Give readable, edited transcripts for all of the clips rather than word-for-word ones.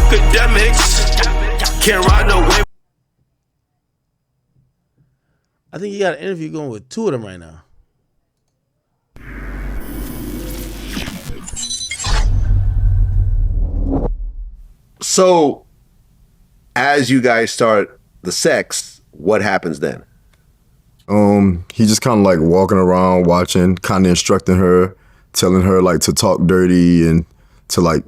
Akademiks. Can't ride no wave. I think you got an interview going with two of them right now. So, as you guys start the sex, what happens then? He just kind of like walking around, watching, kind of instructing her, telling her like to talk dirty and to like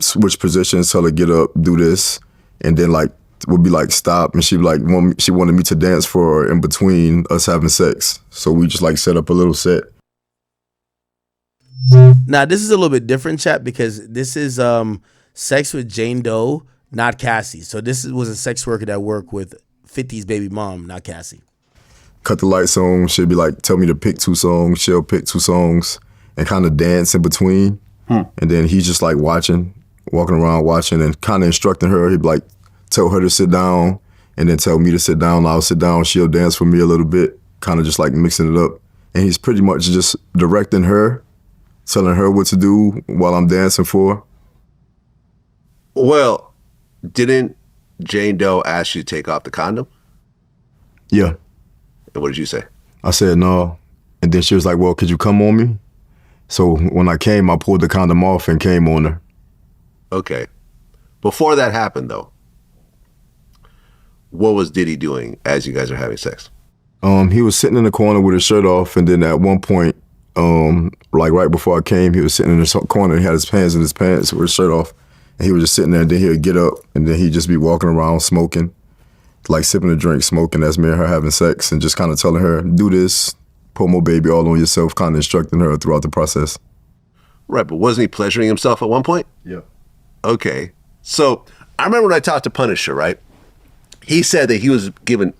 switch positions, tell her get up, do this, and then like would be like stop, and she wanted me to dance for her in between us having sex. So we just like set up a little set. Now this is a little bit different, chat, because this is sex with Jane Doe, not Cassie. So this was a sex worker that worked with 50's baby mom, not Cassie. Cut the lights on. She'd be like, tell me to pick 2 songs. She'll pick 2 songs and kind of dance in between. And then he's just like watching, walking around watching and kind of instructing her. He'd be like, tell her to sit down and then tell me to sit down. I'll sit down. She'll dance for me a little bit, kind of just like mixing it up. And he's pretty much just directing her, telling her what to do while I'm dancing for her. Well, didn't Jane Doe ask you to take off the condom? Yeah. And what did you say? I said no. And then she was like, well, could you come on me? So when I came, I pulled the condom off and came on her. Okay. Before that happened, though, what was Diddy doing as you guys are having sex? He was sitting in the corner with his shirt off, and then at one point, like right before I came, he was sitting in the corner. He had his hands in his pants with his shirt off, and he was just sitting there. And then he would get up, and then he'd just be walking around smoking, like sipping a drink, smoking. That's me and her having sex, and just kind of telling her, do this, put more baby all on yourself, kind of instructing her throughout the process. Right, but wasn't he pleasuring himself at one point? Yeah. Okay. So I remember when I talked to Punisher, right? He said that he was given,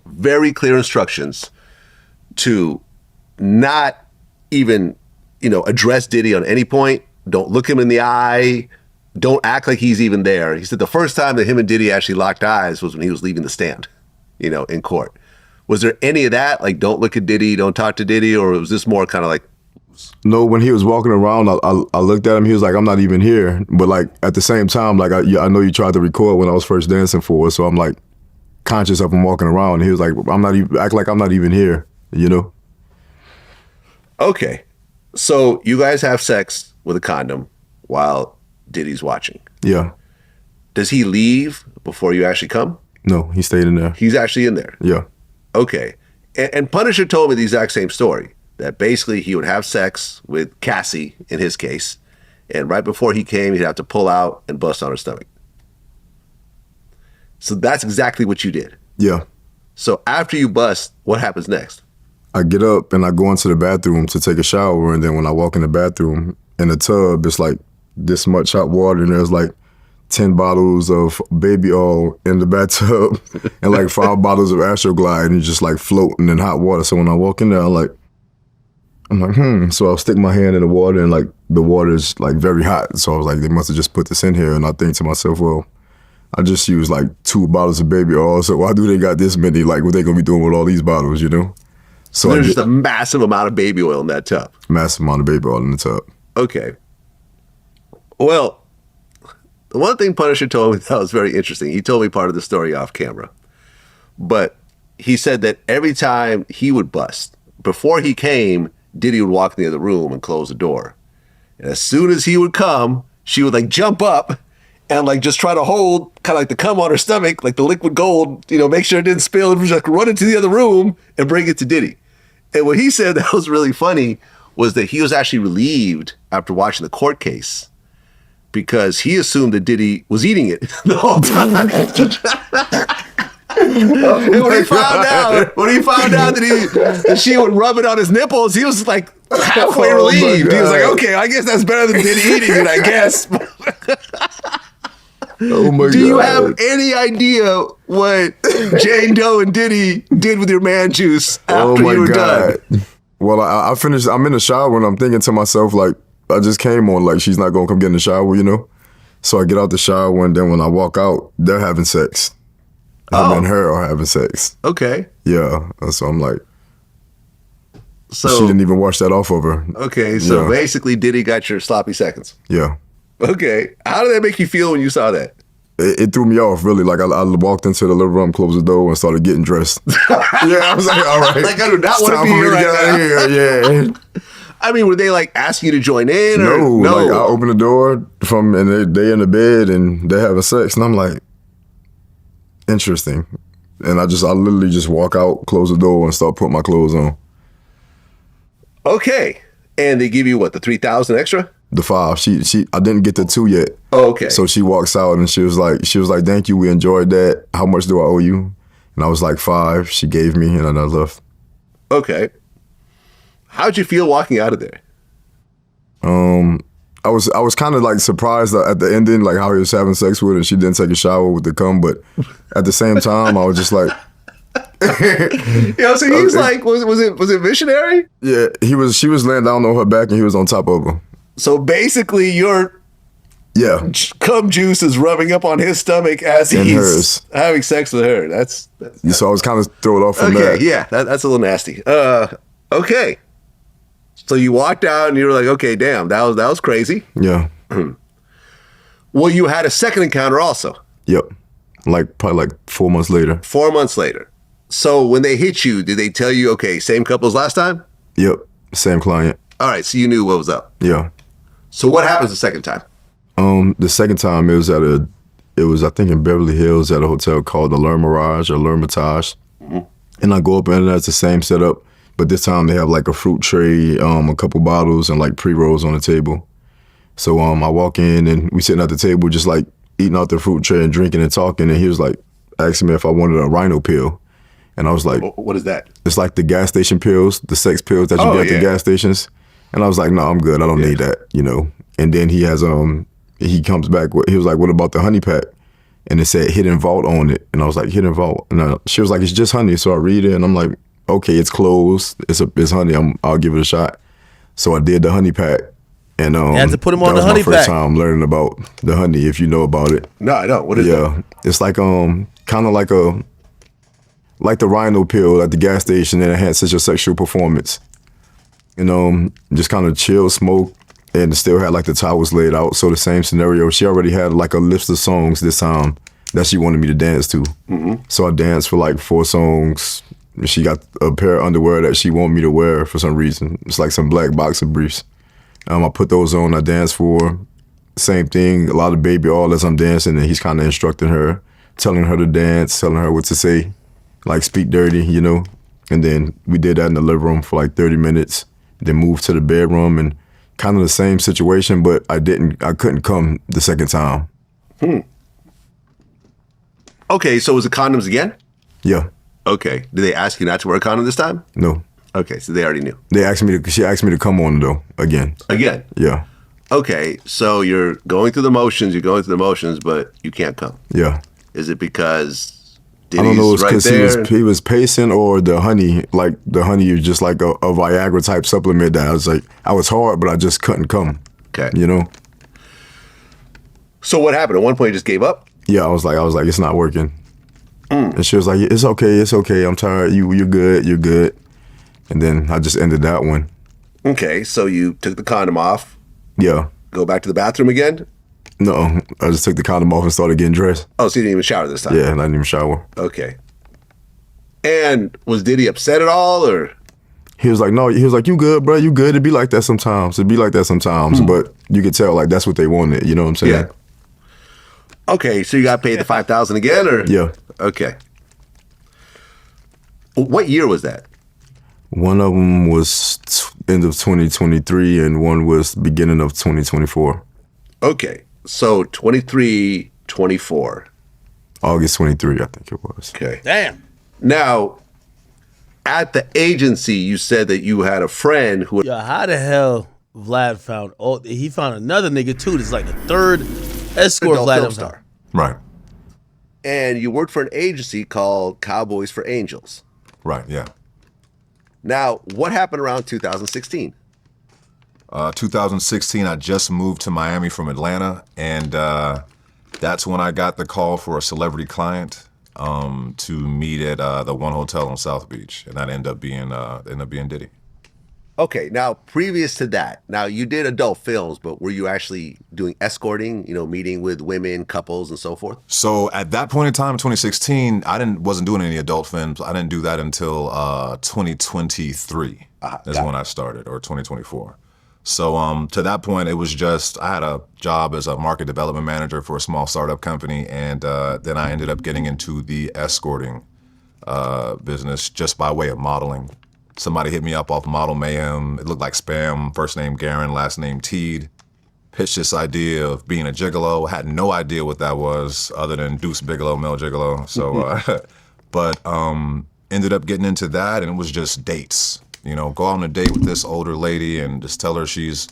very clear instructions to not even, address Diddy on any point. Don't look him in the eye. Don't act like he's even there. He said the first time that him and Diddy actually locked eyes was when he was leaving the stand, in court. Was there any of that? Like, don't look at Diddy, don't talk to Diddy, or was this more kind of like? No, when he was walking around, I looked at him. He was like, I'm not even here. But like at the same time, like I know you tried to record when I was first dancing for her, so I'm like conscious of him walking around. And he was like, act like I'm not even here, Okay, so you guys have sex with a condom while Diddy's watching. Yeah. Does he leave before you actually come? No, he stayed in there. He's actually in there. Yeah. Okay, and Punisher told me the exact same story. That basically he would have sex with Cassie, in his case, and right before he came, he'd have to pull out and bust on her stomach. So that's exactly what you did. Yeah. So after you bust, what happens next? I get up and I go into the bathroom to take a shower, and then when I walk in the bathroom, in the tub, it's like this much hot water, and there's like 10 bottles of baby oil in the bathtub and like 5 bottles of Astroglide, and just like floating in hot water. So when I walk in there, I'm like, So I'll stick my hand in the water, and like the water is like very hot. So I was like, they must have just put this in here. And I think to myself, well, I just used like 2 bottles of baby oil. So why do they got this many? Like, what they gonna be doing with all these bottles, So there's just a massive amount of baby oil in that tub. Massive amount of baby oil in the tub. Okay. Well, the one thing Punisher told me that was very interesting. He told me part of the story off camera. But he said that every time he would bust, before he came, Diddy would walk in the other room and close the door. And as soon as he would come, she would like jump up and like just try to hold kind of like the cum on her stomach, like the liquid gold, make sure it didn't spill, and just run into the other room and bring it to Diddy. And what he said that was really funny was that he was actually relieved after watching the court case because he assumed that Diddy was eating it the whole time. And when he found out that she would rub it on his nipples, he was like halfway relieved. He was like, okay, I guess that's better than Diddy eating it, I guess. Oh my God. Do you have any idea what Jane Doe and Diddy did with your man juice after you were done? Well, I finished, I'm in the shower and I'm thinking to myself, like, I just came on, like, she's not gonna come get in the shower, So I get out the shower, and then when I walk out, they're having sex. Him and her are having sex. Okay. Yeah. So I'm like, so she didn't even wash that off of her. Okay. So basically Diddy got your sloppy seconds. Yeah. Okay. How did that make you feel when you saw that? It threw me off, really. Like, I walked into the living room, closed the door, and started getting dressed. Yeah, I was like, all right. Like, I do not it's want to time be for me here to right get out now. of here. Yeah. I mean, were they like asking you to join in? Or? No. No. Like, I opened the door and they in the bed and they having sex. And I'm like, interesting. And I literally just walk out, close the door, and start putting my clothes on. Okay. And they give you what, the 3,000 extra? The 5. I didn't get the 2 yet. Oh, okay. So she walks out and she was like, thank you, we enjoyed that. How much do I owe you? And I was like, 5. She gave me, and then I left. Okay. How'd you feel walking out of there? I was kind of like surprised at the ending, like how he was having sex with her and she didn't take a shower with the cum, but at the same time, I was just like, So he's like, was it missionary? yeah, she was laying down on her back and he was on top of her. So basically, your Yeah. cum juice is rubbing up on his stomach as And he's hers. having sex with her. That's So I was kind of thrown off from okay. that. Yeah, that's a little nasty. Okay. So you walked out and you were like, okay, damn, that was crazy. Yeah. Well, you had a second encounter also, Yep. Like probably like 4 months later. 4 months later. So when they hit you, did they tell you, okay, same couple as last time? Yep. Same client. All right, so you knew what was up. Yeah. So what happens the second time? The second time it was I think in Beverly Hills at a hotel called the L'Hermitage or L'Hermitage. Mm-hmm. And I go up and it's the same setup, but this time they have like a fruit tray, a couple bottles and like pre-rolls on the table. So I walk in and we sitting at the table just like eating out the fruit tray and drinking and talking, and he was like asking me if I wanted a rhino pill. And I was like, what is that? It's like the gas station pills, the sex pills that you get at the gas stations. And I was like, no, I'm good. I don't need that, you know. And then he has he comes back with, he was like, what about the honey pack? And it said hidden vault on it. And I was like, hidden vault. And she was like, it's just honey. So I read it and I'm like, okay, it's closed. It's honey. I'll give it a shot. So I did the honey pack. And you had to put him on the honey pack. That was my first time learning about the honey, if you know about it. No, I don't. What is that? It's like kind of like the rhino pill at the gas station that enhances your sexual performance. You know, just kind of chill, smoke, and still had like the towels laid out. So the same scenario. She already had like a list of songs this time that she wanted me to dance to. Mm-hmm. So I danced for like 4 songs. She got a pair of underwear that she wanted me to wear for some reason. It's like some black boxer briefs. I put those on, I danced for. Same thing, a lot of baby all as I'm dancing, and he's kind of instructing her, telling her to dance, telling her what to say, like speak dirty, you know. And then we did that in the living room for like 30 minutes, then moved to the bedroom, and kind of the same situation, but I couldn't come the second time. Okay, so was it condoms again? Yeah. Okay. Did they ask you not to wear a condom this time? No. Okay, so they already knew. She asked me to come on though, again. Again? Yeah. Okay, so you're going through the motions, but you can't come. Yeah. Is it because Diddy's I don't know, it's right because there? he was pacing, or the honey, like the honey is just like a Viagra type supplement that I was hard, but I just couldn't come. Okay. You know? So what happened? At one point you just gave up? Yeah, I was like, it's not working. And she was like, it's okay, I'm tired, you're good. And then I just ended that one. Okay, so you took the condom off. Yeah. Go back to the bathroom again? No, I just took the condom off and started getting dressed. Oh, so you didn't even shower this time? Yeah, and I didn't even shower. Okay. And was Diddy upset at all, or? He was like, no, you good, bro, you good. It'd be like that sometimes. But you could tell, like, that's what they wanted, you know what I'm saying? Yeah. Okay, so you got paid the $5,000 again, or? Yeah. Okay. What year was that? One of them was end of 2023, and one was beginning of 2024. Okay, so 23, 24. August 23, I think it was. Okay. Damn. Now, at the agency, you said that you had a friend who... Yo, how the hell Vlad found... Oh, he found another nigga, too. This is like the third escort adult Vlad film ever star. found. Right. And you worked for an agency called Cowboys for Angels. Right, yeah. Now, what happened around 2016? 2016, I just moved to Miami from Atlanta, and that's when I got the call for a celebrity client to meet at the one hotel on South Beach, and that ended up being Diddy. Okay, now previous to that, now you did adult films, but were you actually doing escorting, meeting with women, couples, and so forth? So at that point in time, 2016, wasn't doing any adult films. I didn't do that until 2023 is when I started, or 2024. So to that point, it was just, I had a job as a market development manager for a small startup company, and then I ended up getting into the escorting business just by way of modeling. Somebody hit me up off Model Mayhem. It looked like spam. First name Garen, last name Teed. Pitched this idea of being a gigolo. Had no idea what that was other than Deuce Bigelow, Mel Gigolo. So, but ended up getting into that, and it was just dates. Go on a date with this older lady and just tell her she's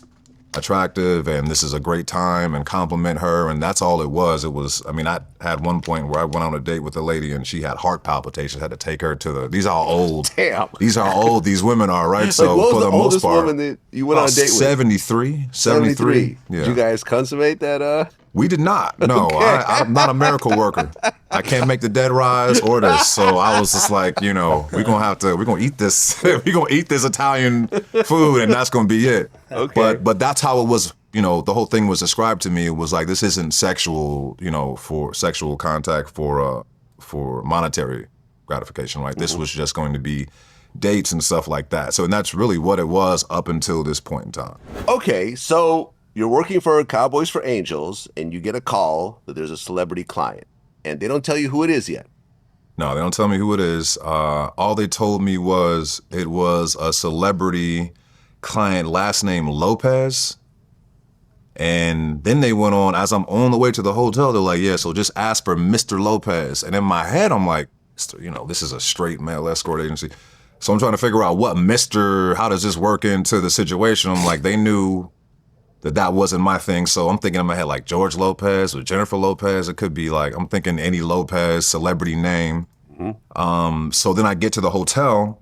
attractive and this is a great time and compliment her, and that's all it was. I had one point where I went on a date with a lady and she had heart palpitations. Had to take her to these are old. Damn. These are old, these women are, right? So what was for the the most oldest part, woman that you went on a date with? 73. 73. Yeah. Did you guys consummate that? We did not. No, Okay. I'm not a miracle worker. I can't make the dead rise or this. So I was just like, we're gonna eat this. We're gonna eat this Italian food, and that's gonna be it. Okay. But that's how it was. The whole thing was described to me. It was like, this isn't sexual. For sexual contact for monetary gratification. Right. This was just going to be dates and stuff like that. And that's really what it was up until this point in time. Okay, so you're working for Cowboys for Angels, and you get a call that there's a celebrity client, and they don't tell you who it is yet. No, they don't tell me who it is. All they told me was it was a celebrity client, last name Lopez. And then they went on, as I'm on the way to the hotel, they're like, yeah, so just ask for Mr. Lopez. And in my head, I'm like, this is a straight male escort agency. So I'm trying to figure out how does this work into the situation? I'm like, they knew that wasn't my thing. So I'm thinking in my head, like George Lopez or Jennifer Lopez. It could be like, I'm thinking any Lopez celebrity name. Mm-hmm. So then I get to the hotel,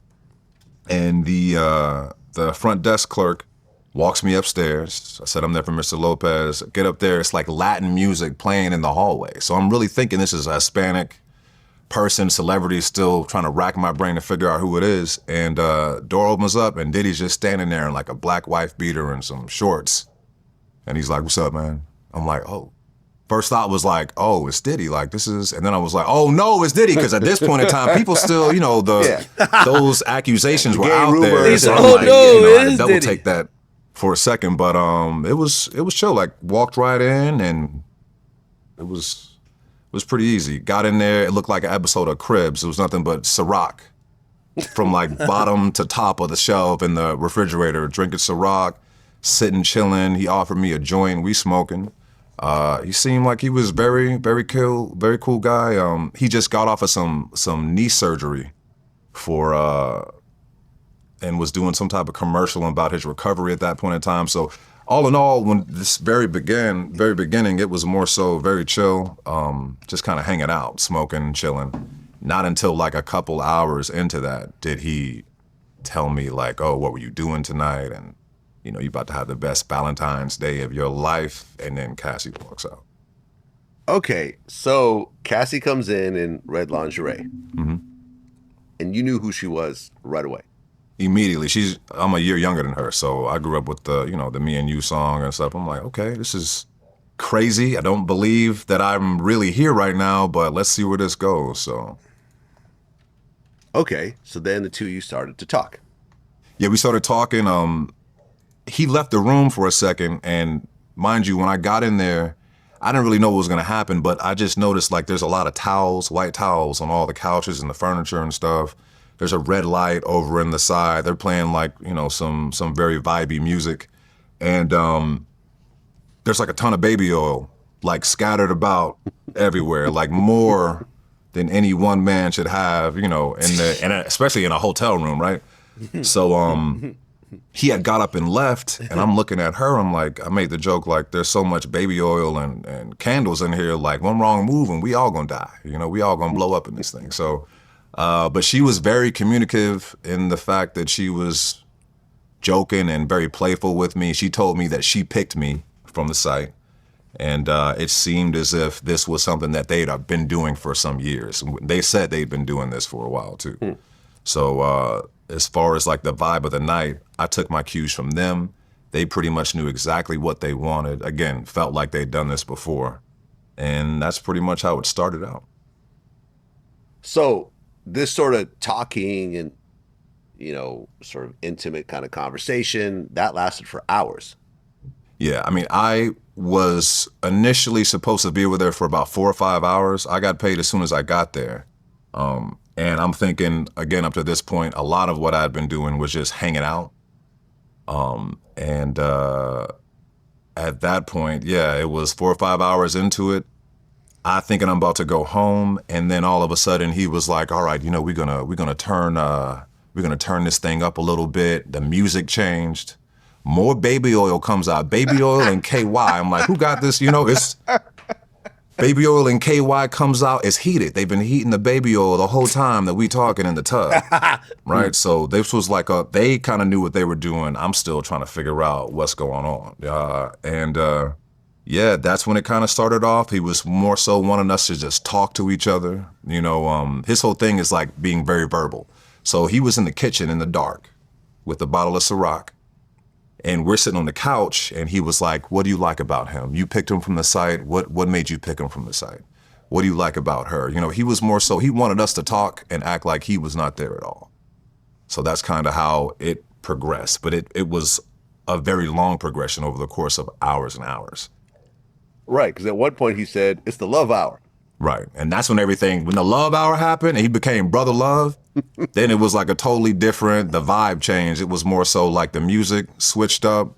and the front desk clerk walks me upstairs. I said, I'm there for Mr. Lopez. Get up there. It's like Latin music playing in the hallway. So I'm really thinking this is a Hispanic person, celebrity, still trying to rack my brain to figure out who it is. And door opens up, and Diddy's just standing there in like a black wife beater and some shorts. And he's like, what's up, man? I'm like, oh. First thought was like, oh, it's Diddy. Like, this is, and then I was like, oh no, it's Diddy. Because at this point in time, people still, those accusations were out there. So I'm like, I had to double take that for a second. But it was chill. Like, walked right in, and it was pretty easy. Got in there, it looked like an episode of Cribs. It was nothing but Ciroc from like bottom to top of the shelf in the refrigerator, drinking Ciroc, sitting, chilling. He offered me a joint, we smoking. He seemed like he was very, very cool guy. He just got off of some knee surgery and was doing some type of commercial about his recovery at that point in time. So all in all, when this very beginning, it was more so very chill, just kind of hanging out, smoking, chilling. Not until like a couple hours into that did he tell me like, oh, what were you doing tonight? And you're about to have the best Valentine's Day of your life. And then Cassie walks out. Okay, so Cassie comes in red lingerie. Mm-hmm. And you knew who she was right away. Immediately. I'm a year younger than her. So I grew up with the Me and You song and stuff. I'm like, okay, this is crazy. I don't believe that I'm really here right now, but let's see where this goes. So. Okay, so then the two of you started to talk. Yeah, we started talking. He left the room for a second, and mind you, when I got in there, I didn't really know what was gonna happen, but I just noticed like there's a lot of towels, white towels on all the couches and the furniture and stuff. There's a red light over in the side. They're playing like, some very vibey music. And there's like a ton of baby oil, like scattered about everywhere, like more than any one man should have, and especially in a hotel room, right? So he had got up and left, and I'm looking at her. I'm like, I made the joke like, there's so much baby oil and candles in here. Like, one wrong move and we all gonna die. We all gonna blow up in this thing. So, but she was very communicative in the fact that she was joking and very playful with me. She told me that she picked me from the site, and it seemed as if this was something that they'd been doing for some years. They said they'd been doing this for a while too. So as far as like the vibe of the night, I took my cues from them. They pretty much knew exactly what they wanted. Again, felt like they'd done this before. And that's pretty much how it started out. So this sort of talking and, you know, sort of intimate kind of conversation, that lasted for hours. Yeah, I mean, I was initially supposed to be with her for about 4 or 5 hours. I got paid as soon as I got there. And I'm thinking, again, up to this point, a lot of what I'd been doing was just hanging out. And at that point, yeah, it was 4 or 5 hours into it. I thinking I'm about to go home, and then all of a sudden he was like, "All right, you know, we're gonna turn this thing up a little bit." The music changed. More baby oil comes out. Baby oil and KY. I'm like, who got this? You know, it's baby oil and KY comes out. It's heated. They've been heating the baby oil the whole time that we talking in the tub, right? So this was like they kind of knew what they were doing. I'm still trying to figure out what's going on. Yeah, that's when it kind of started off. He was more so wanting us to just talk to each other. You know, his whole thing is like being very verbal. So he was in the kitchen in the dark with a bottle of Ciroc. And we're sitting on the couch, and he was like, "What do you like about him? You picked him from the site. What made you pick him from the site? What do you like about her?" You know, he was more so, he wanted us to talk and act like he was not there at all. So that's kind of how it progressed. But it was a very long progression over the course of hours and hours. Right, because at one point he said, "It's the love hour." Right. And that's when when the love hour happened and he became Brother Love, then it was like a totally different, the vibe changed. It was more so like the music switched up.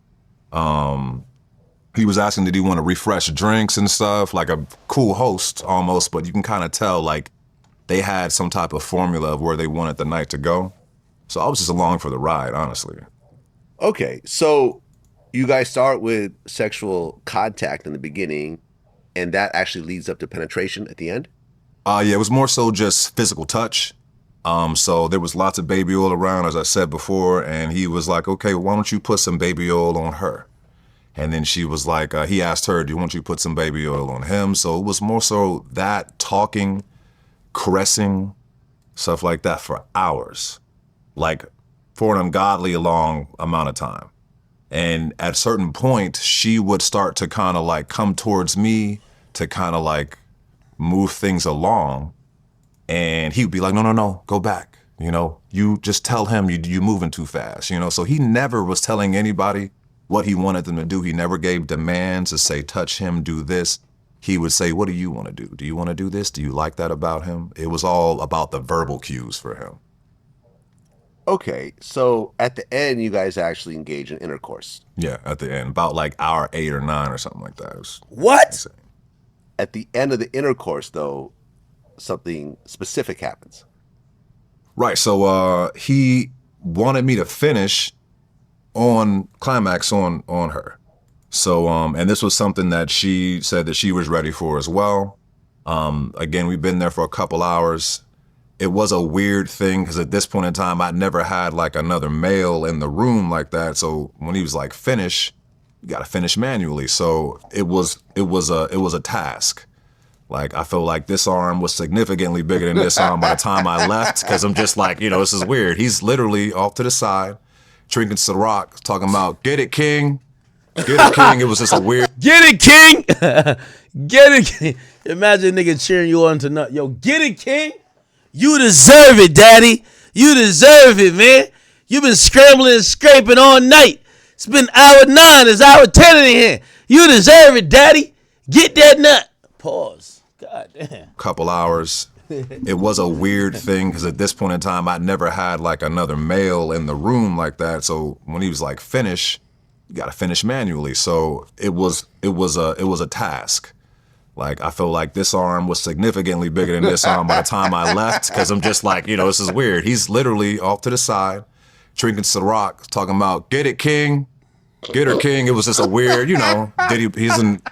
He was asking, did he want to refresh drinks and stuff, like a cool host almost, but you can kind of tell like they had some type of formula of where they wanted the night to go. So I was just along for the ride, honestly. Okay, so you guys start with sexual contact in the beginning, and that actually leads up to penetration at the end? Yeah, it was more so just physical touch. So there was lots of baby oil around, as I said before, and he was like, "Okay, why don't you put some baby oil on her?" And then she was like, he asked her, "Do you want you to put some baby oil on him?" So it was more so that talking, caressing, stuff like that for hours, like for an ungodly long amount of time. And at a certain point, she would start to kind of like come towards me to kind of like move things along. And he would be like, no, go back. You know, you just tell him you're moving too fast, you know? So he never was telling anybody what he wanted them to do. He never gave demands to say, touch him, do this. He would say, what do you want to do? Do you want to do this? Do you like that about him? It was all about the verbal cues for him. Okay, so at the end, you guys actually engage in intercourse. Yeah, at the end, about like hour 8 or 9 or something like that. It was What? insane. At the end of the intercourse, though, something specific happens. Right, so he wanted me to finish on climax on her. So, and this was something that she said that she was ready for as well. Again, we've been there for a couple hours. It was a weird thing because at this point in time, I'd never had like another male in the room like that. So when he was like, finish, you got to finish manually. So it was a task. Like, I feel like this arm was significantly bigger than this arm by the time I left, because I'm just like, you know, this is weird. He's literally off to the side, drinking Ciroc, talking about, get it, King. Get it, King. It was just a weird. Get it, King. Get it, King. Imagine a nigga cheering you on to nut. Yo, get it, King. You deserve it, daddy. You deserve it, man. You've been scrambling and scraping all night. It's been hour 9. It's hour 10 in here. You deserve it, daddy. Get that nut. Pause. God damn. Couple hours. It was a weird thing because at this point in time, I'd never had like another male in the room like that. So when he was like, finish, you got to finish manually. So it was a task. Like, I feel like this arm was significantly bigger than this arm by the time I left, because I'm just like, you know, this is weird. He's literally off to the side, drinking Ciroc, talking about, get it, King. Get her, King. It was just a weird, you know, he's in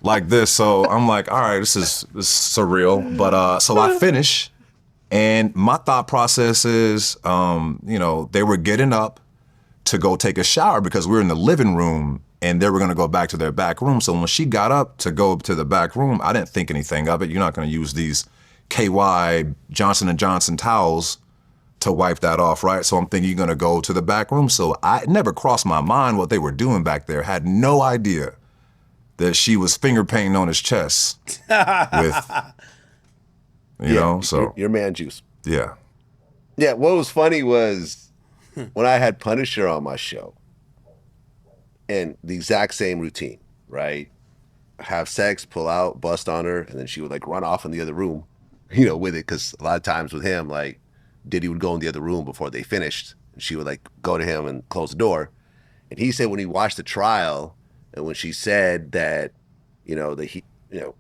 like this. So I'm like, all right, this is surreal. But so I finish, and my thought process is, you know, they were getting up to go take a shower because we were in the living room, and they were going to go back to their back room. So when she got up to go to the back room, I didn't think anything of it. You're not going to use these KY Johnson & Johnson towels to wipe that off, right? So I'm thinking you're gonna go to the back room. So it never crossed my mind what they were doing back there. Had no idea that she was finger painting on his chest with, you know, so. Your man juice. Yeah. Yeah, what was funny was when I had Punisher on my show, and the exact same routine, right? Have sex, pull out, bust on her, and then she would like run off in the other room, you know, with it. Because a lot of times with him, like Diddy would go in the other room before they finished, and she would like go to him and close the door. And he said when he watched the trial, and when she said that, you know, that he, you know,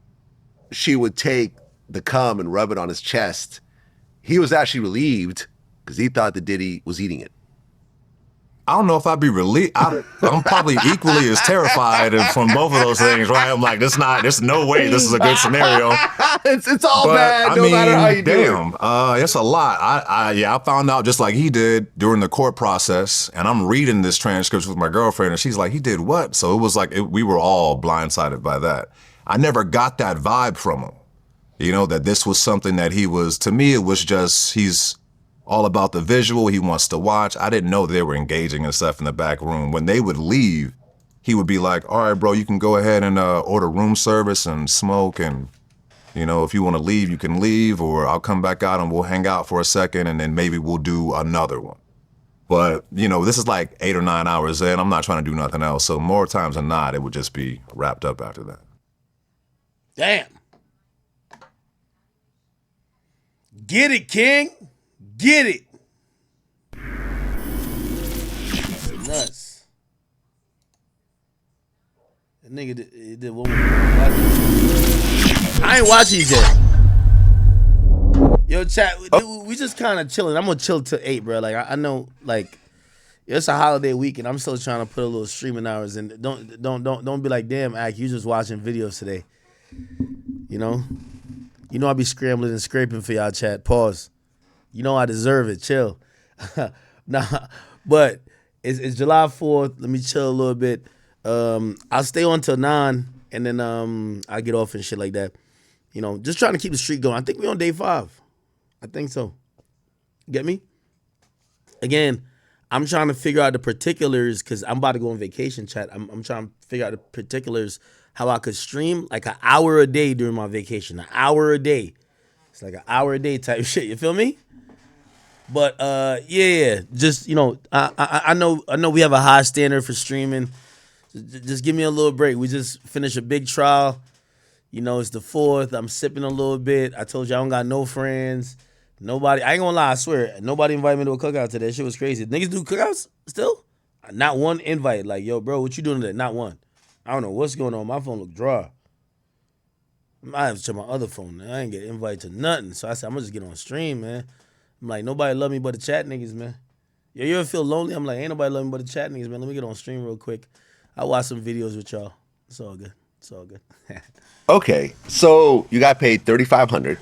she would take the cum and rub it on his chest, he was actually relieved because he thought that Diddy was eating it. I don't know if I'd be relieved. I'm probably equally as terrified from both of those things, right? I'm like, there's no way this is a good scenario. It's all But, bad, no matter how you do it. It's a lot. I found out just like he did during the court process, and I'm reading this transcript with my girlfriend, and she's like, he did what? So it was like we were all blindsided by that. I never got that vibe from him, you know, that this was something that he was, to me, it was just, he's all about the visual. He wants to watch. I didn't know they were engaging and stuff in the back room. When they would leave, he would be like, all right, bro, you can go ahead and order room service and smoke. And, you know, if you want to leave, you can leave, or I'll come back out and we'll hang out for a second, and then maybe we'll do another one. But, you know, this is like 8 or 9 hours in. I'm not trying to do nothing else. So more times than not, it would just be wrapped up after that. Damn. Get it, King. Get it. Nuts. That nigga did one more. I ain't watch these yet. Yo, chat, we just kind of chilling. I'm gonna chill till 8, bro. Like I know, like it's a holiday week, and I'm still trying to put a little streaming hours in. Don't be like, damn, Ak, you just watching videos today. You know I be scrambling and scraping for y'all, chat. Pause. You know I deserve it. Chill. Nah, but it's July 4th. Let me chill a little bit. I'll stay on till 9, and then I get off and shit like that. You know, just trying to keep the streak going. I think we're on day 5. I think so. Get me? Again, I'm trying to figure out the particulars because I'm about to go on vacation, chat. I'm trying to figure out the particulars how I could stream like an hour a day during my vacation. An hour a day. It's like an hour a day type shit. You feel me? But yeah, just, you know, I know we have a high standard for streaming. Just give me a little break. We just finished a big trial. You know, it's the 4th. I'm sipping a little bit. I told you I don't got no friends. Nobody, I ain't gonna lie, I swear, nobody invited me to a cookout today. That shit was crazy. Niggas do cookouts still? Not one invite. Like, yo, bro, what you doing today? Not one. I don't know what's going on. My phone look dry. I have to check my other phone. I ain't get invited to nothing. So I said, I'm gonna just get on stream, man. I'm like, nobody love me but the chat niggas, man. Yo, you ever feel lonely? I'm like, ain't nobody love me but the chat niggas, man. Let me get on stream real quick. I'll watch some videos with y'all. It's all good. It's all good. Okay, so you got paid $3,500,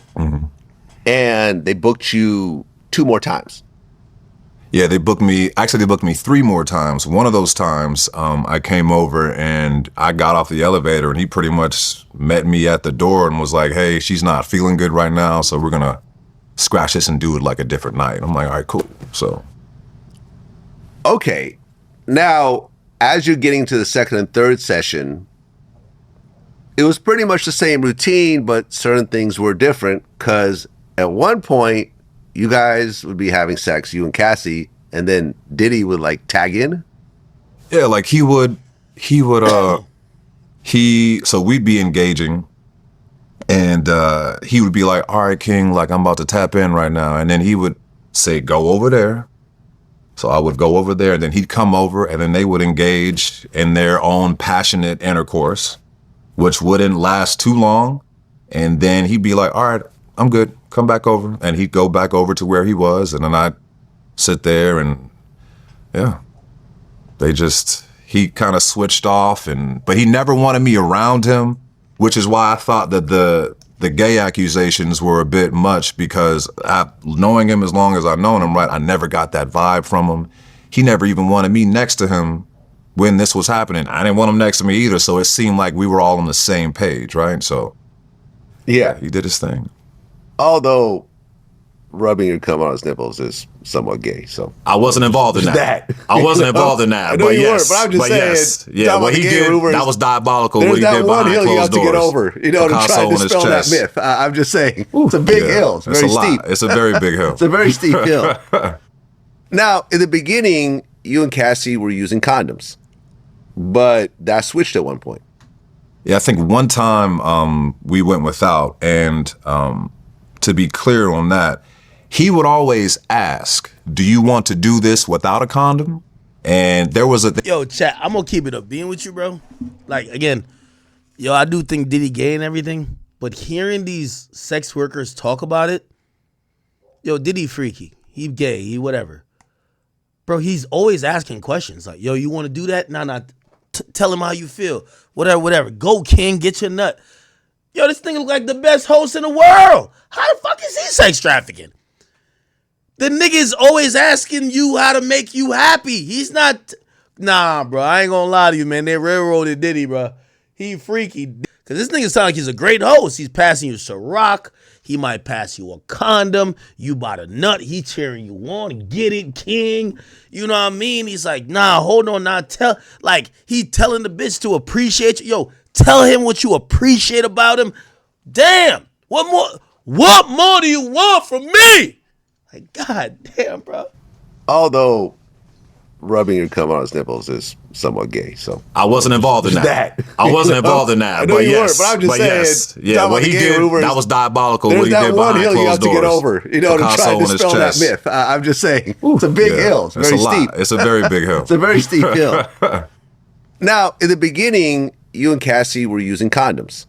and they booked you 2 more times. Yeah, they booked me 3 more times. One of those times, I came over and I got off the elevator, and he pretty much met me at the door and was like, hey, she's not feeling good right now, so we're gonna scratch this and do it like a different night. I'm like, all right, cool. So. Okay, now, as you're getting to the second and third session, it was pretty much the same routine, but certain things were different, because at one point, you guys would be having sex, you and Cassie, and then Diddy would like tag in? Yeah, like so we'd be engaging, and he would be like, all right, King, like I'm about to tap in right now. And then he would say, go over there. So I would go over there, and then he'd come over, and then they would engage in their own passionate intercourse, which wouldn't last too long. And then he'd be like, all right, I'm good, come back over. And he'd go back over to where he was, and then I'd sit there, and yeah, he kind of switched off, but he never wanted me around him, which is why I thought that the gay accusations were a bit much, because knowing him as long as I've known him, right, I never got that vibe from him. He never even wanted me next to him when this was happening. I didn't want him next to me either, so it seemed like we were all on the same page, right? So yeah, he did his thing. Although rubbing your cum on his nipples is somewhat gay. So I wasn't involved in that. I wasn't involved in that. I know but you yes, weren't, but I'm just saying. Yes. Yeah, what he did, that was diabolical. There's What he that did one behind hill you have closed to get doors. over. You know, to try Picasso to on his dispel that chest. myth. I'm just saying. It's a big hill. It's very steep. It's a very big hill. It's a very steep hill. Now, in the beginning, you and Cassie were using condoms, but that switched at one point. Yeah, I think one time we went without, and to be clear on that, he would always ask, "Do you want to do this without a condom?" And there was a Yo, chat, I'm gonna keep it up being with you, bro. Like, again, yo, I do think Diddy gay and everything, but hearing these sex workers talk about it, yo, Diddy freaky. He gay, he whatever. Bro, he's always asking questions like, yo, you want to do that? Nah, tell him how you feel. Whatever. Go, King, get your nut. Yo, this thing look like the best host in the world. How the fuck is he sex trafficking? The nigga is always asking you how to make you happy. He's not... Nah, bro, I ain't gonna lie to you, man. They railroaded Diddy, bro. He freaky. Because this nigga sound like he's a great host. He's passing you Ciroc. He might pass you a condom. You bought a nut. He cheering you on. Get it, King. You know what I mean? He's like, nah, hold on. Now he telling the bitch to appreciate you. Yo, tell him what you appreciate about him. Damn. What more do you want from me? Like, god damn, bro. Although rubbing your cum on his nipples is somewhat gay. So I wasn't involved in that. I wasn't involved in that. I know but you yes, weren't, but I'm just saying. Yes. Yeah, what he did, that was diabolical. There's What he that did one behind hill you have closed to get doors. over. You know, to Picasso try on to his dispel that chest. myth. I'm just saying. It's a big hill. It's very steep. It's a very big hill. It's a very steep hill. Now, in the beginning, you and Cassie were using condoms,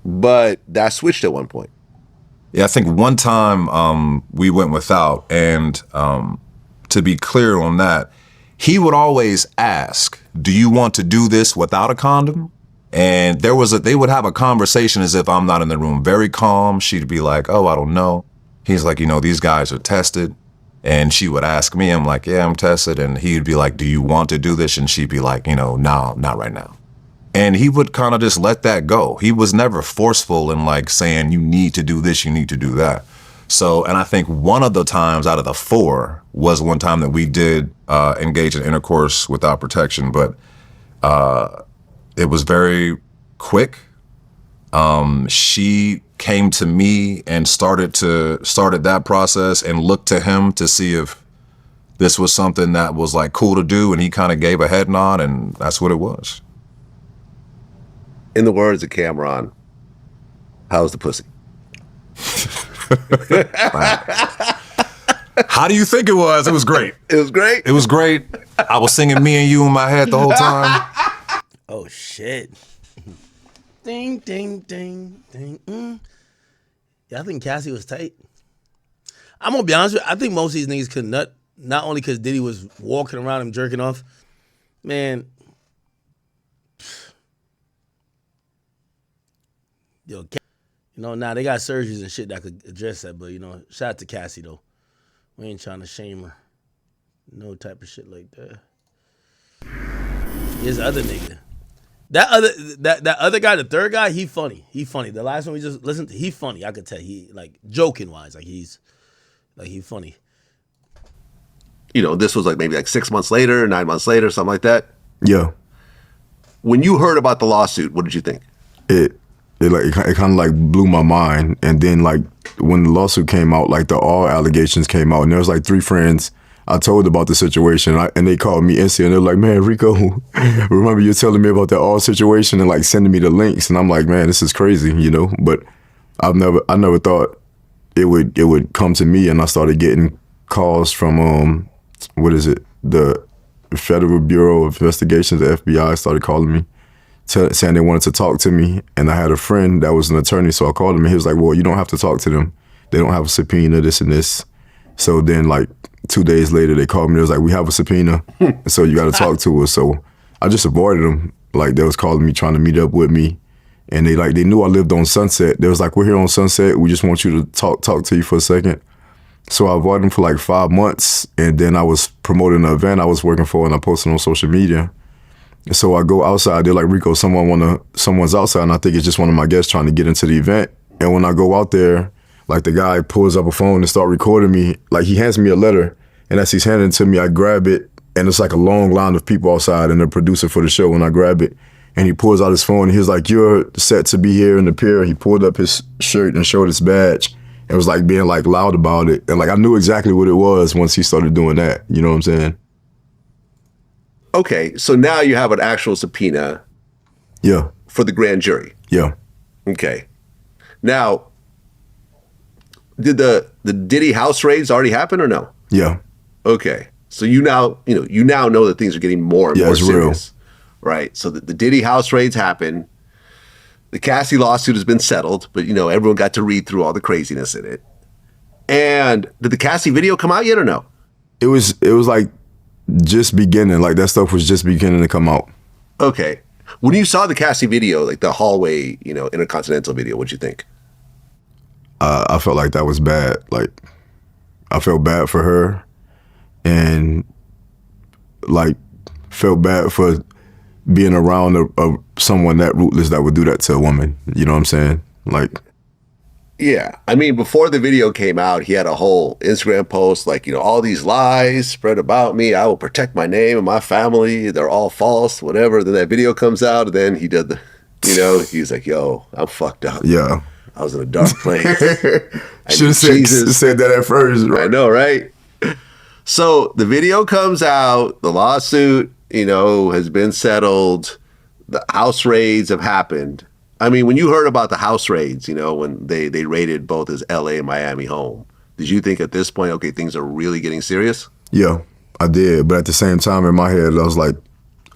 but that switched at one point. Yeah, I think one time we went without, and to be clear on that, he would always ask, "Do you want to do this without a condom?" And they would have a conversation as if I'm not in the room, very calm. She'd be like, "Oh, I don't know." He's like, these guys are tested. And she would ask me, I'm like, "Yeah, I'm tested." And he'd be like, "Do you want to do this?" And she'd be like, "No, not right now." And he would kind of just let that go. He was never forceful in like saying, "You need to do this, you need to do that." So, and I think one of the times out of the 4 was one time that we did engage in intercourse without protection, but it was very quick. She came to me and started that process and looked to him to see if this was something that was like cool to do, and he kind of gave a head nod, and that's what it was. In the words of Cameron, how's the pussy? How do you think it was? It was great. It was great? It was great. I was singing "Me and You" in my head the whole time. Oh, shit. Ding, ding, ding, ding. Yeah, I think Cassie was tight. I'm going to be honest with you. I think most of these niggas could nut, not only because Diddy was walking around him jerking off. Man. Yo, now they got surgeries and shit that could address that, but, shout out to Cassie, though. We ain't trying to shame her. No type of shit like that. Here's the other nigga. That other guy, the third guy, he funny. The last one we just listened to, he funny. I could tell he like joking wise, he funny. This was like maybe like 6 months later, 9 months later, something like that. Yeah. When you heard about the lawsuit, what did you think? It kind of like blew my mind. And then like when the lawsuit came out, like all allegations came out, and there was like 3 friends I told about the situation, and they called me instantly, and they're like, "Man, Rico, remember you telling me about that all situation and like sending me the links?" And I'm like, "Man, this is crazy," But I never thought it would come to me, and I started getting calls from the Federal Bureau of Investigations, the FBI, started calling me, saying they wanted to talk to me. And I had a friend that was an attorney, so I called him, and he was like, "Well, you don't have to talk to them. They don't have a subpoena, this and this." So then like 2 days later, they called me. They was like, "We have a subpoena, so you got to talk to us." So I just avoided them. Like they was calling me, trying to meet up with me, and they knew I lived on Sunset. They was like, "We're here on Sunset. We just want you to talk to you for a second." So I avoided them for like 5 months, and then I was promoting an event I was working for, and I posted on social media. So I go outside. They're like, "Rico, someone's outside," and I think it's just one of my guests trying to get into the event. And when I go out there, Like the guy pulls up a phone and start recording me. Like he hands me a letter, and as he's handing it to me, I grab it, and it's like a long line of people outside and the producer for the show. When I grab it, and he pulls out his phone, and he was like, "You're set to be here in the pier." He pulled up his shirt and showed his badge, and was like being like loud about it, and like I knew exactly what it was once he started doing that. You know what I'm saying? Okay, so now you have an actual subpoena. Yeah. For the grand jury. Yeah. Okay. Now, did the Diddy house raids already happen or no? Yeah. Okay. So you now know that things are getting more and more serious. Real. Right. So the Diddy house raids happen. The Cassie lawsuit has been settled, but everyone got to read through all the craziness in it. And did the Cassie video come out yet or no? It was like just beginning. Like that stuff was just beginning to come out. Okay. When you saw the Cassie video, like the hallway, Intercontinental video, what'd you think? I felt like that was bad. Like I felt bad for her, and like felt bad for being around someone that ruthless that would do that to a woman. You know what I'm saying? Like, yeah. I mean, before the video came out, he had a whole Instagram post like, all these lies spread about me. I will protect my name and my family. They're all false, whatever. Then that video comes out, and then he did he's like, yo, I'm fucked up. Yeah. I was in a dark place. Should have said that at first. Right? I know, right? So the video comes out, the lawsuit, has been settled. The house raids have happened. I mean, when you heard about the house raids, when they raided both his LA and Miami home, did you think at this point, okay, things are really getting serious? Yeah, I did. But at the same time, in my head, I was like,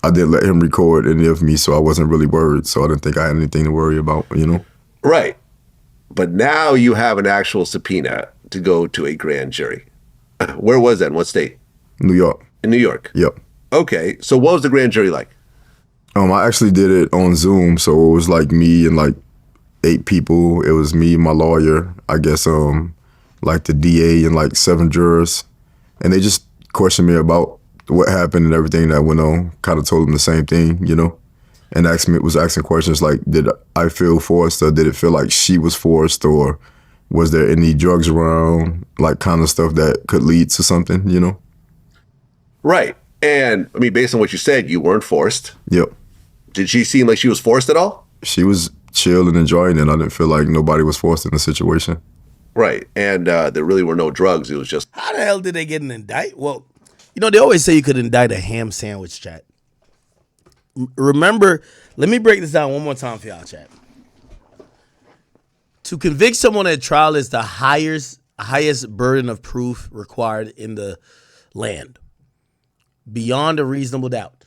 I didn't let him record any of me, so I wasn't really worried. So I didn't think I had anything to worry about, Right. But now you have an actual subpoena to go to a grand jury. Where was that? In what state? New York. In New York? Yep. Okay. So what was the grand jury like? I actually did it on Zoom, so it was like me and like 8 people. It was me, my lawyer, I guess, like the DA and like 7 jurors, and they just questioned me about what happened and everything that went on. Kind of told them the same thing, and was asking questions like, did I feel forced, or did it feel like she was forced, or was there any drugs around, like kind of stuff that could lead to something, Right. And I mean, based on what you said, you weren't forced. Yep. Did she seem like she was forced at all? She was chill and enjoying it. I didn't feel like nobody was forced in the situation. Right. And there really were no drugs. It was just... How the hell did they get an indict? Well, they always say you could indict a ham sandwich, chat. Remember, let me break this down one more time for y'all, chat. To convict someone at trial is the highest burden of proof required in the land, beyond a reasonable doubt.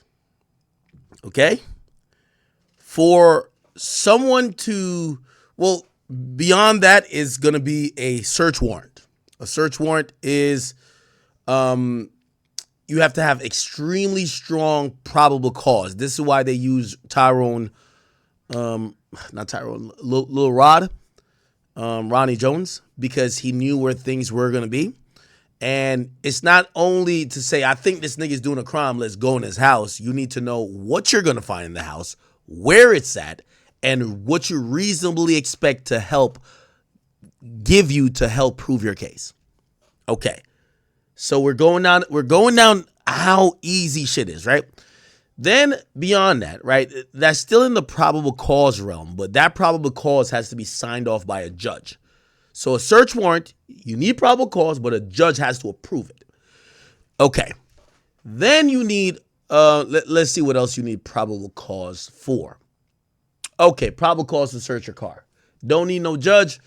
Okay? For someone to, beyond that is going to be a search warrant. A search warrant is, you have to have extremely strong probable cause. This is why they use Lil Rod, Ronnie Jones, because he knew where things were going to be. And it's not only to say, I think this nigga's doing a crime, let's go in his house. You need to know what you're going to find in the house, where it's at, and what you reasonably expect to help give you to help prove your case. Okay. So we're going down how easy shit is, right? Then beyond that, right, that's still in the probable cause realm, but that probable cause has to be signed off by a judge. So a search warrant, you need probable cause, but a judge has to approve it. Okay. Then you need, let's see what else you need probable cause for. Okay, probable cause to search your car. Don't need no judge.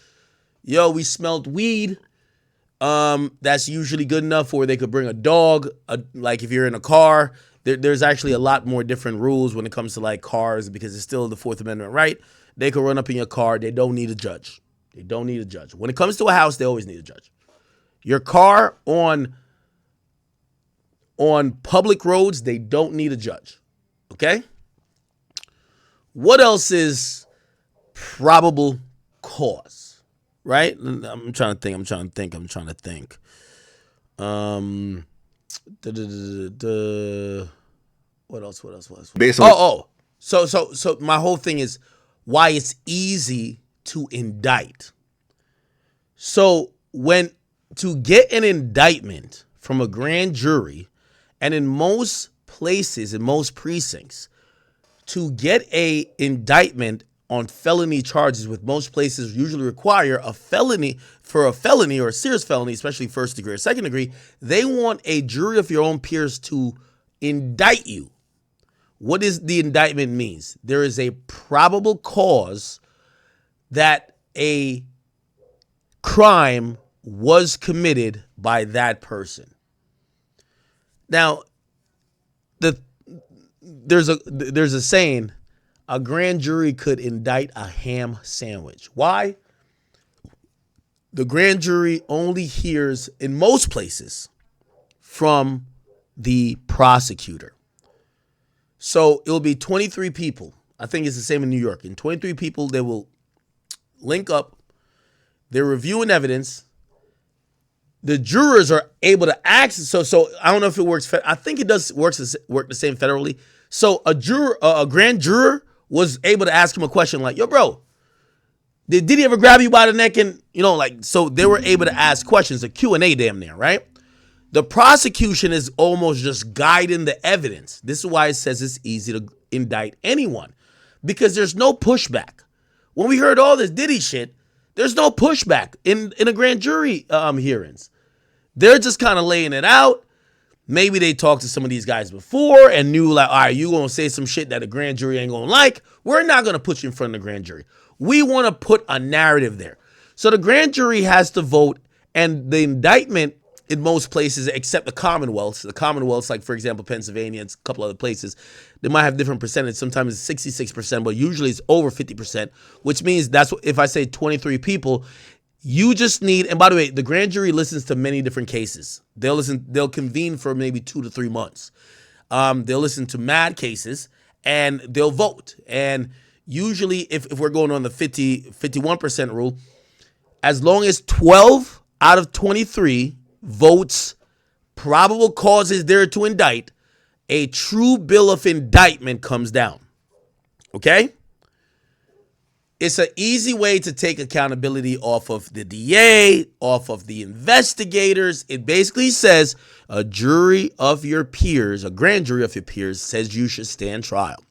Yo, we smelled weed. That's usually good enough, or they could bring a dog. Like if you're in a car, there's actually a lot more different rules when it comes to like cars, because it's still the Fourth Amendment right. They could run up in your car. They don't need a judge. They don't need a judge. When it comes to a house, they always need a judge. Your car on public roads, they don't need a judge. Okay? What else is probable cause? Right? I'm trying to think. What else? Basically, So my whole thing is why it's easy to indict. So to get an indictment from a grand jury, and in most places, in most precincts, to get a indictment on felony charges, with most places usually require a felony or a serious felony, especially first degree or second degree, they want a jury of your own peers to indict you. What does the indictment means? There is a probable cause that a crime was committed by that person. Now, there's a saying, a grand jury could indict a ham sandwich. Why? The grand jury only hears, in most places, from the prosecutor. So it'll be 23 people. I think it's the same in New York. And 23 people, they will link up. They're reviewing evidence. The jurors are able to ask. So I don't know if it works. I think it does work the same federally. So a grand juror was able to ask him a question like, yo, bro, did he ever grab you by the neck? And, so they were able to ask questions, a Q&A damn near, right? The prosecution is almost just guiding the evidence. This is why it says it's easy to indict anyone, because there's no pushback. When we heard all this Diddy shit, there's no pushback in a grand jury hearings. They're just kind of laying it out. Maybe they talked to some of these guys before and knew like, all right, you going to say some shit that the grand jury ain't going to like. We're not going to put you in front of the grand jury. We want to put a narrative there. So the grand jury has to vote, and the indictment in most places, except the Commonwealths, like, for example, Pennsylvania and a couple other places, they might have different percentage. Sometimes it's 66%, but usually it's over 50%, which means that's what, if I say 23 people, you just need, and by the way, the grand jury listens to many different cases. They'll convene for maybe 2 to 3 months. They'll listen to mad cases and they'll vote. And usually if we're going on the 51% rule, as long as 12 out of 23 votes probable cause is there to indict, a true bill of indictment comes down. Okay? It's an easy way to take accountability off of the DA, off of the investigators. It basically says a jury of your peers, a grand jury of your peers, says you should stand trial.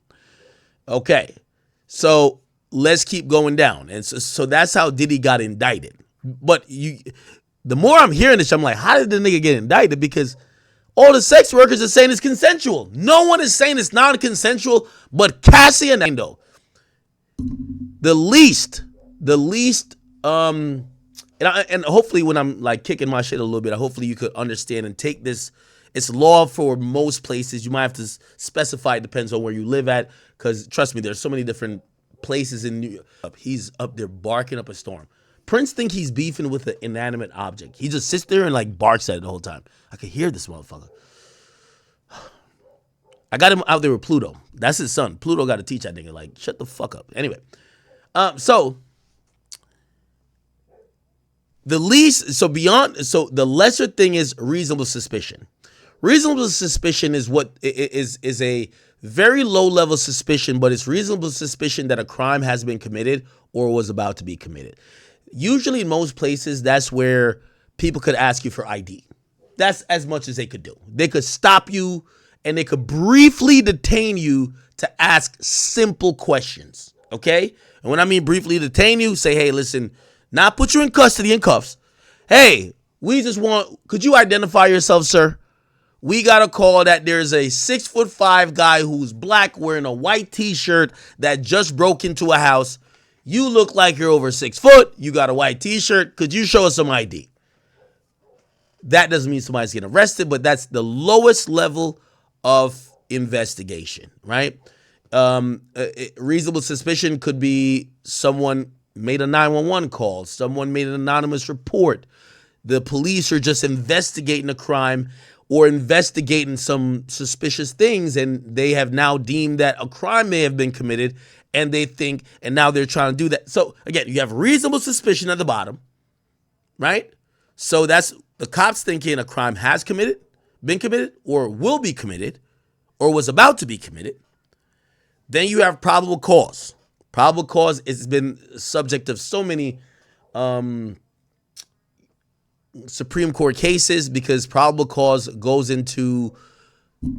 Okay, so let's keep going down. And so that's how Diddy got indicted. But the more I'm hearing this, I'm like, how did the nigga get indicted? Because all the sex workers are saying it's consensual. No one is saying it's non-consensual, but Cassie Jane Doe. The least, and hopefully when I'm like kicking my shit a little bit, hopefully you could understand and take this. It's law for most places. You might have to specify. It depends on where you live at, because trust me, there's so many different places in New York. He's up there barking up a storm. Prince think he's beefing with an inanimate object. He just sits there and like barks at it the whole time. I can hear this motherfucker. I got him out there with Pluto. That's his son. Pluto got to teach that nigga, like, shut the fuck up. Anyway, so the lesser thing is reasonable suspicion. Reasonable suspicion is what is a very low level suspicion, but it's reasonable suspicion that a crime has been committed or was about to be committed. Usually in most places, that's where people could ask you for ID. That's as much as they could do. They could stop you and they could briefly detain you to ask simple questions, okay? And when I mean briefly detain you, say, hey, listen, not put you in custody in cuffs. Hey, could you identify yourself, sir? We got a call that there's a 6'5" guy who's black wearing a white t-shirt that just broke into a house. You look like you're over 6 foot. You got a white t-shirt. Could you show us some ID? That doesn't mean somebody's getting arrested, but that's the lowest level of investigation, right? Reasonable suspicion could be someone made a 911 call. Someone made an anonymous report. The police are just investigating a crime or investigating some suspicious things, and they have now deemed that a crime may have been committed, and they think, and now they're trying to do that. So again, you have reasonable suspicion at the bottom, right? So that's the cops thinking a crime has been committed, or will be committed, or was about to be committed. Then you have probable cause. Probable cause has been subject of so many Supreme Court cases because probable cause goes into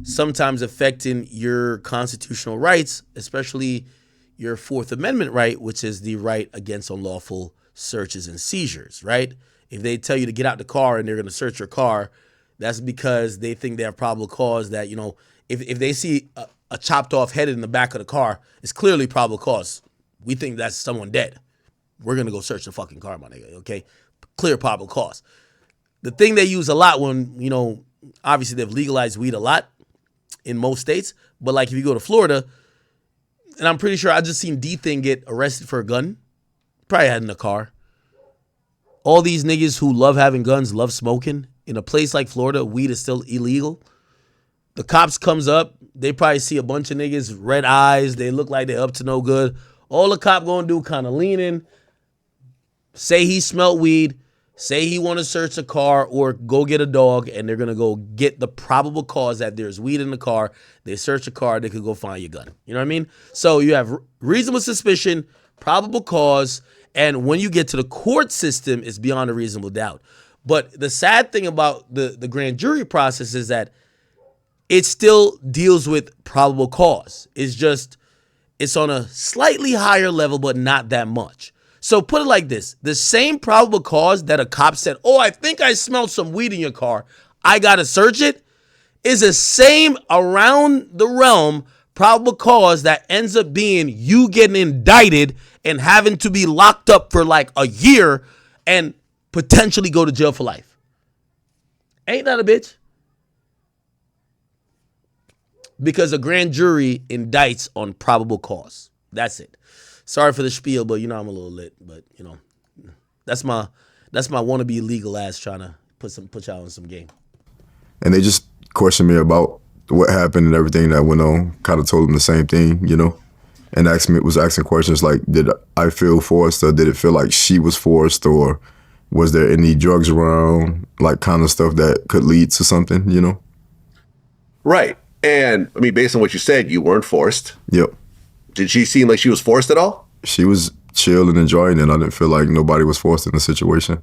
sometimes affecting your constitutional rights, especially your Fourth Amendment right, which is the right against unlawful searches and seizures, right? If they tell you to get out the car and they're going to search your car, that's because they think they have probable cause that, if they see a chopped off head in the back of the car, it's clearly probable cause. We think that's someone dead. We're going to go search the fucking car, my nigga, okay? Clear probable cause. The thing they use a lot when, obviously they've legalized weed a lot in most states, but like if you go to Florida, and I'm pretty sure I just seen D-Thing get arrested for a gun. Probably had in a car. All these niggas who love having guns, love smoking. In a place like Florida, weed is still illegal. The cops comes up. They probably see a bunch of niggas, red eyes. They look like they're up to no good. All the cop gonna do, kind of lean in, say he smelt weed, say he want to search a car or go get a dog, and they're going to go get the probable cause that there's weed in the car. They search a car, they could go find your gun. You know what I mean? So you have reasonable suspicion, probable cause, and when you get to the court system, it's beyond a reasonable doubt. But the sad thing about the grand jury process is that it still deals with probable cause. It's on a slightly higher level, but not that much. So put it like this. The same probable cause that a cop said, oh, I think I smelled some weed in your car, I got to search it, is the same around the realm probable cause that ends up being you getting indicted and having to be locked up for like a year and potentially go to jail for life. Ain't that a bitch? Because a grand jury indicts on probable cause. That's it. Sorry for the spiel, but I'm a little lit. But that's my wannabe legal ass trying to put y'all in some game. And they just questioned me about what happened and everything that went on. Kind of told them the same thing, and was asking questions like, did I feel forced, or did it feel like she was forced, or was there any drugs around, like kind of stuff that could lead to something, Right. And I mean, based on what you said, you weren't forced. Yep. Did she seem like she was forced at all? She was chill and enjoying it. I didn't feel like nobody was forced in the situation.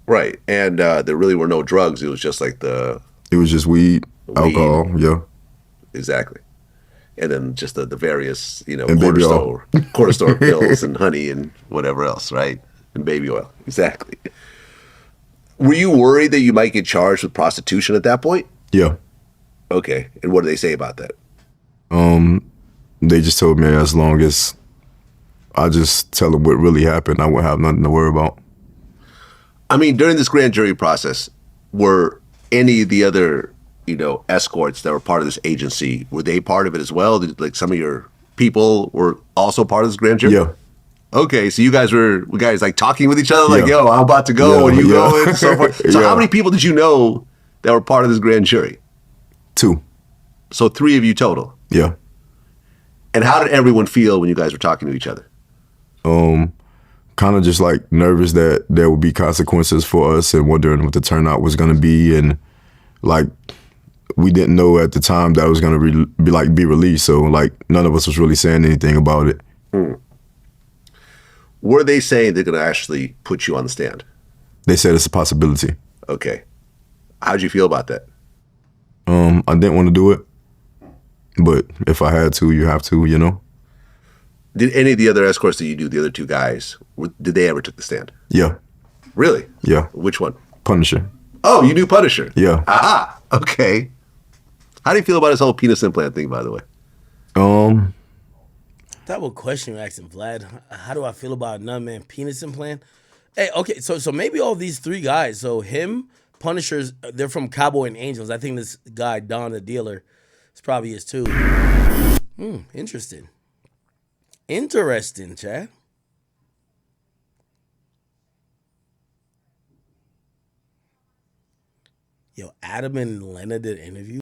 Right. And there really were no drugs. It was just like It was just weed, alcohol, yeah. Exactly. And then just the various, And quarter store pills and honey and whatever else, right? And baby oil. Exactly. Were you worried that you might get charged with prostitution at that point? Yeah. Okay. And what do they say about that? They just told me as long as I just tell them what really happened, I won't have nothing to worry about. I mean, during this grand jury process, were any of the other, escorts that were part of this agency, were they part of it as well? Like some of your people were also part of this grand jury? Yeah. Okay, so you guys like talking with each other, like, Yeah. yo, I'm about to go, Yeah, and you yeah. going, and so forth. So Yeah. how many people did you know that were part of this grand jury? 2. So 3 of you total. Yeah. And how did everyone feel when you guys were talking to each other? Kind of just like nervous that there would be consequences for us and wondering what the turnout was going to be. And like, we didn't know at the time that it was going to be released. So like, none of us was really saying anything about it. Were they saying they're going to actually put you on the stand? They said it's a possibility. Okay. How'd you feel about that? I didn't want to do it, but if I had to, you have to, Did any of the other escorts that you do, the other 2 guys, did they ever took the stand? Yeah. Really? Yeah. Which one? Punisher. Oh, you do Punisher? Yeah. Aha. Okay. How do you feel about his whole penis implant thing, by the way? That was a question you're asking, Vlad. How do I feel about another man penis implant? Hey, okay, so maybe all these 3 guys, so him, Punishers, they're from Cowboy and Angels. I think this guy, Don the Dealer, is probably his too. Interesting. Interesting, Chad. Yo, Adam and Lena did an interview.